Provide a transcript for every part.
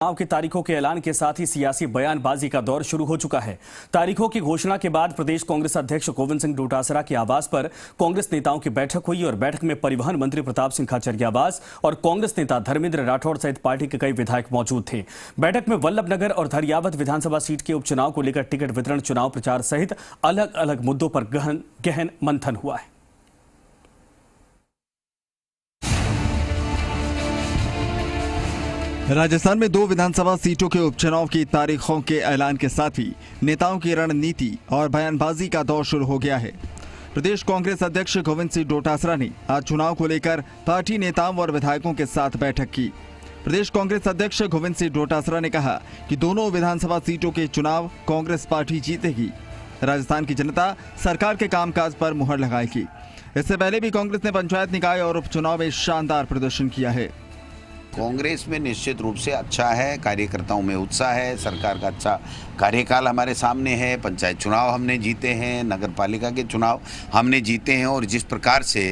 चुनाव की तारीखों के ऐलान के साथ ही सियासी बयानबाजी का दौर शुरू हो चुका है। तारीखों की घोषणा के बाद प्रदेश कांग्रेस अध्यक्ष गोविंद सिंह डोटासरा के आवास पर कांग्रेस नेताओं की बैठक हुई और बैठक में परिवहन मंत्री प्रताप सिंह खाचरियावास और कांग्रेस नेता धर्मेंद्र राठौड़ सहित पार्टी के कई विधायक मौजूद थे। बैठक में वल्लभनगर और धरियावद विधानसभा सीट के उपचुनाव को लेकर टिकट वितरण, चुनाव प्रचार सहित अलग अलग मुद्दों पर गहन मंथन हुआ है। राजस्थान में 2 विधानसभा सीटों के उपचुनाव की तारीखों के ऐलान के साथ ही नेताओं की रणनीति और बयानबाजी का दौर शुरू हो गया है। प्रदेश कांग्रेस अध्यक्ष गोविंद सिंह डोटासरा ने आज चुनाव को लेकर पार्टी नेताओं और विधायकों के साथ बैठक की। प्रदेश कांग्रेस अध्यक्ष गोविंद सिंह डोटासरा ने कहा कि दोनों विधानसभा सीटों के चुनाव कांग्रेस पार्टी जीतेगी। राजस्थान की जनता सरकार के कामकाज पर मुहर लगाएगी। इससे पहले भी कांग्रेस ने पंचायत निकाय और उपचुनाव में शानदार प्रदर्शन किया है। कांग्रेस में निश्चित रूप से अच्छा है, कार्यकर्ताओं में उत्साह है, सरकार का अच्छा कार्यकाल हमारे सामने है, पंचायत चुनाव हमने जीते हैं, नगर पालिका के चुनाव हमने जीते हैं और जिस प्रकार से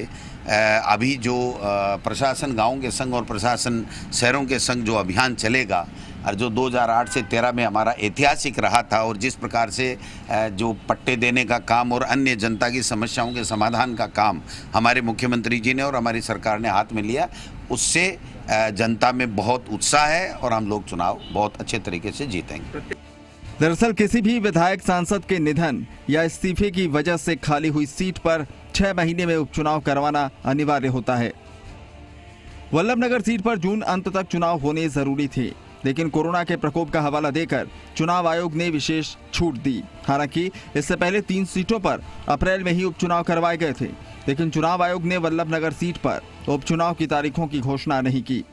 अभी जो प्रशासन गाँव के संग और प्रशासन शहरों के संग जो अभियान चलेगा और जो 2008 से 13 में हमारा ऐतिहासिक रहा था और जिस प्रकार से जो पट्टे देने का काम और अन्य जनता की समस्याओं के समाधान का काम हमारे मुख्यमंत्री जी ने और हमारी सरकार ने हाथ में लिया, उससे जनता में बहुत उत्साह है और हम लोग चुनाव बहुत अच्छे तरीके से जीतेंगे। दरअसल किसी भी विधायक सांसद के निधन या इस्तीफे की वजह से खाली हुई सीट पर 6 महीने में उपचुनाव करवाना अनिवार्य होता है। वल्लभनगर सीट पर जून अंत तक चुनाव होने जरूरी थे, लेकिन कोरोना के प्रकोप का हवाला देकर चुनाव आयोग ने विशेष छूट दी। हालांकि इससे पहले 3 सीटों पर अप्रैल में ही उपचुनाव करवाए गए थे, लेकिन चुनाव आयोग ने वल्लभनगर सीट पर उपचुनाव की तारीखों की घोषणा नहीं की।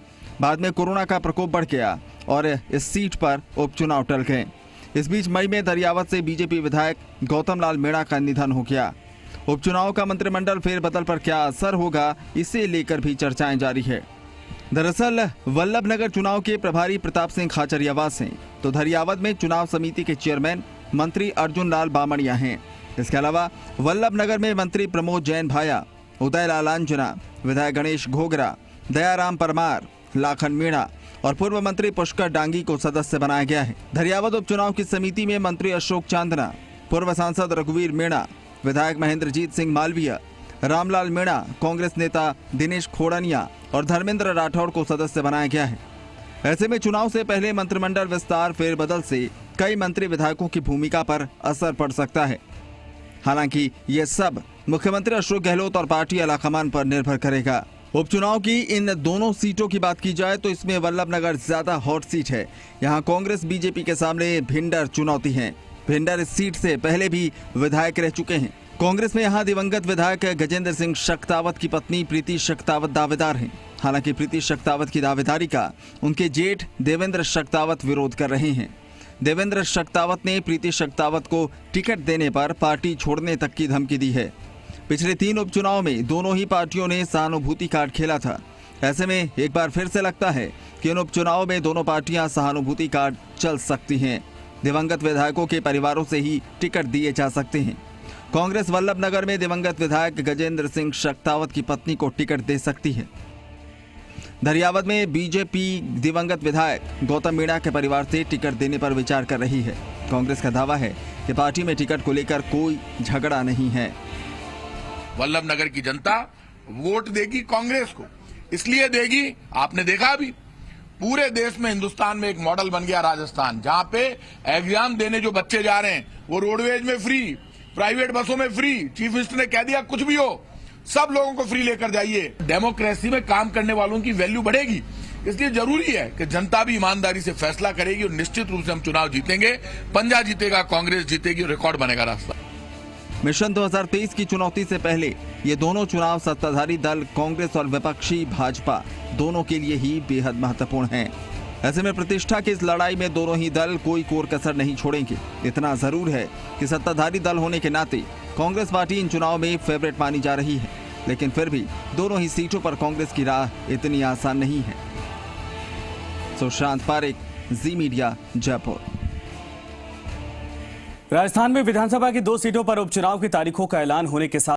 बाद में कोरोना का प्रकोप बढ़ गया और इस सीट पर उपचुनाव टल गए। इस बीच मई में दरियावद से बीजेपी विधायक गौतम लाल मीणा का निधन हो गया। उपचुनाव का मंत्रिमंडल फेरबदल पर क्या असर होगा, इसे लेकर भी चर्चाएं जारी है। दरअसल वल्लभनगर चुनाव के प्रभारी प्रताप सिंह खाचरियावास हैं, तो धरियावद में चुनाव समिति के चेयरमैन मंत्री अर्जुन लाल बामणिया हैं। इसके अलावा वल्लभनगर में मंत्री प्रमोद जैन भाया, उदय लाल अंजना, विधायक गणेश घोगरा, दयाराम परमार, लाखन मीणा और पूर्व मंत्री पुष्कर डांगी को सदस्य बनाया गया है। धरियावद उपचुनाव की समिति में मंत्री अशोक चांदना, पूर्व सांसद रघुवीर मीणा, विधायक महेंद्रजीत सिंह मालवीय, रामलाल मीणा, कांग्रेस नेता दिनेश खोड़निया और धर्मेंद्र राठौड़ को सदस्य बनाया गया है। ऐसे में चुनाव से पहले मंत्रिमंडल विस्तार फेरबदल से कई मंत्री विधायकों की भूमिका पर असर पड़ सकता है। हालांकि ये सब मुख्यमंत्री अशोक गहलोत और पार्टी आलाकमान पर निर्भर करेगा। उपचुनाव की इन दोनों सीटों की बात की जाए तो इसमें वल्लभनगर ज्यादा हॉट सीट है। यहाँ कांग्रेस बीजेपी के सामने भिंडर चुनौती है। भिंडर इस सीट से पहले भी विधायक रह चुके हैं। कांग्रेस में यहाँ दिवंगत विधायक गजेंद्र सिंह शक्तावत की पत्नी प्रीति शक्तावत दावेदार हैं। हालांकि प्रीति शक्तावत की दावेदारी का उनके जेठ देवेंद्र शक्तावत विरोध कर रहे हैं। देवेंद्र शक्तावत ने प्रीति शक्तावत को टिकट देने पर पार्टी छोड़ने तक की धमकी दी है। पिछले 3 उपचुनाव में दोनों ही पार्टियों ने सहानुभूति कार्ड खेला था। ऐसे में एक बार फिर से लगता है कि इन उपचुनाव में दोनों पार्टियां सहानुभूति कार्ड चल सकती हैं। दिवंगत विधायकों के परिवारों से ही टिकट दिए जा सकते हैं। कांग्रेस वल्लभनगर में दिवंगत विधायक गजेंद्र सिंह शक्तावत की पत्नी को टिकट दे सकती है। धरियावद में बीजेपी दिवंगत विधायक गौतम मीणा के परिवार से टिकट देने पर विचार कर रही है। कांग्रेस का दावा है कि पार्टी में टिकट को लेकर कोई झगड़ा नहीं है। वल्लभनगर की जनता वोट देगी कांग्रेस को, इसलिए देगी, आपने देखा अभी पूरे देश में, हिंदुस्तान में एक मॉडल बन गया राजस्थान, जहां पे एग्जाम देने जो बच्चे जा रहे हैं वो रोडवेज में फ्री, प्राइवेट बसों में फ्री। चीफ मिनिस्टर ने कह दिया कुछ भी हो सब लोगों को फ्री लेकर जाइए। डेमोक्रेसी में काम करने वालों की वैल्यू बढ़ेगी, इसलिए जरूरी है कि जनता भी ईमानदारी से फैसला करेगी और निश्चित रूप से हम चुनाव जीतेंगे। पंजा जीतेगा, कांग्रेस जीतेगी और रिकॉर्ड बनेगा रास्ता। मिशन 2023 की चुनौती से पहले ये दोनों चुनाव सत्ताधारी दल कांग्रेस और विपक्षी भाजपा दोनों के लिए ही बेहद महत्वपूर्ण हैं। ऐसे में प्रतिष्ठा की इस लड़ाई में दोनों ही दल कोई कोर कसर नहीं छोड़ेंगे। इतना जरूर है कि सत्ताधारी दल होने के नाते कांग्रेस पार्टी इन चुनाव में फेवरेट मानी जा रही है, लेकिन फिर भी दोनों ही सीटों पर कांग्रेस की राह इतनी आसान नहीं है। सुशांत पारेख, जी मीडिया, जयपुर। राजस्थान में विधानसभा की 2 सीटों पर उपचुनाव की तारीखों का ऐलान होने के साथ